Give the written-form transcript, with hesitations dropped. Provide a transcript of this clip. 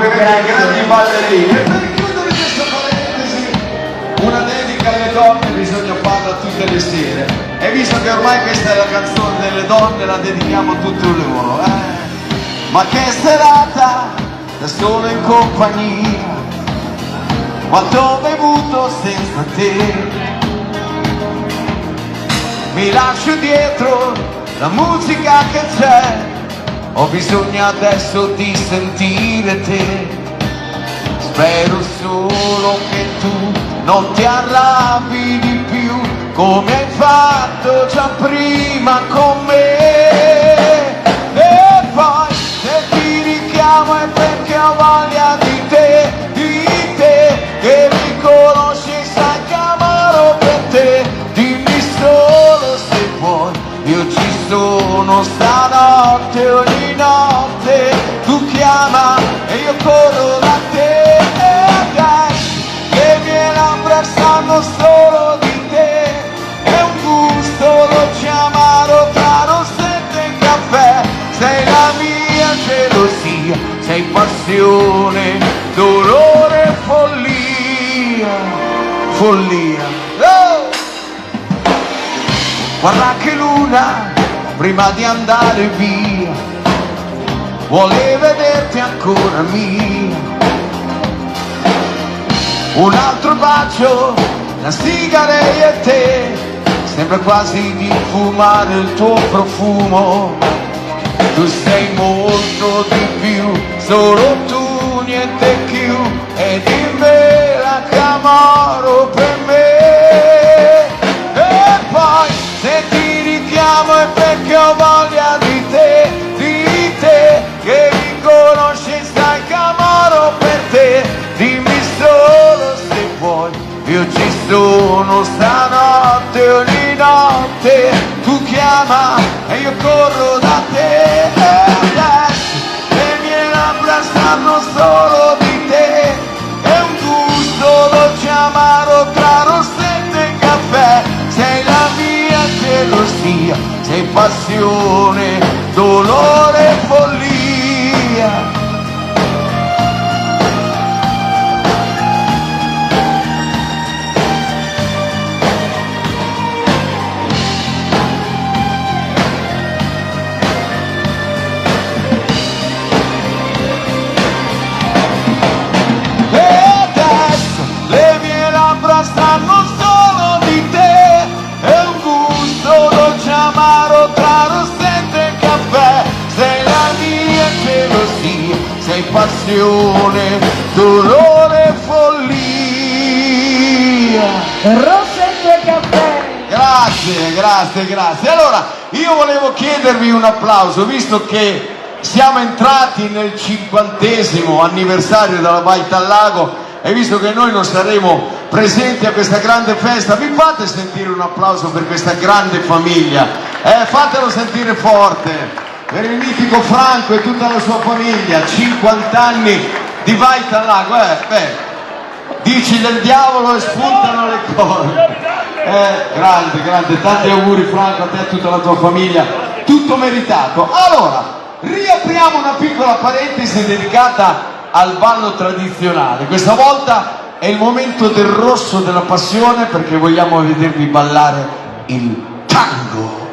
complimenti ai grandi ballerini. E per chiudere questa parentesi, una dedica alle donne bisogna farla tutte le sere. E visto che ormai questa è la canzone delle donne, la dedichiamo a tutte loro. Ma che serata, da solo in compagnia, quanto ho bevuto senza te. Mi lascio dietro la musica che c'è, ho bisogno adesso di sentire te. Spero solo che tu non ti arrabbi di più, come hai fatto già prima con me. E poi se ti richiamo è perché ho voglia di te, che mi conosci e sai che amaro per te. Dimmi solo se vuoi, io ci sono stanotte, ogni notte tu chiama e io corro da te. E adesso le mie labbra sanno solo di te, è un gusto dolce amaro tra rossette e caffè. Sei la mia gelosia, sei passione, dolore, follia, follia. Oh! Guarda che luna, prima di andare via, vuole vederti ancora mia. Un altro bacio, la sigaretta e te, sembra quasi di fumare il tuo profumo. Tu sei molto di più, solo tu, niente più, ed in vela che amaro per me. E poi se ti richiamo è perché ho voglia di te, che mi conosci e sai che amaro per te. Dimmi solo se vuoi, io ci sono stanotte, ogni notte tu chiama e io corro da te. E adesso le mie labbra sanno solo di te, è un gusto dolce amaro tra rossette e caffè. Sei la mia gelosia, sei passione, dolore, follia. Sanno solo di te, è un gusto dolce amaro tra rossette e caffè. Sei la mia gelosia, sei passione, dolore, follia. Rossette e caffè. Grazie, grazie, grazie. Allora, io volevo chiedervi un applauso, visto che siamo entrati nel 50° anniversario della Baita al Lago e visto che noi non saremo presenti a questa grande festa, vi fate sentire un applauso per questa grande famiglia, fatelo sentire forte, per il mitico Franco e tutta la sua famiglia, 50 anni di Baita al Lago, dici del diavolo e spuntano le cose, grande, grande, tanti auguri Franco a te e a tutta la tua famiglia, tutto meritato. Allora, riapriamo una piccola parentesi dedicata al ballo tradizionale. Questa volta è il momento del rosso della passione perché vogliamo vedervi ballare il tango.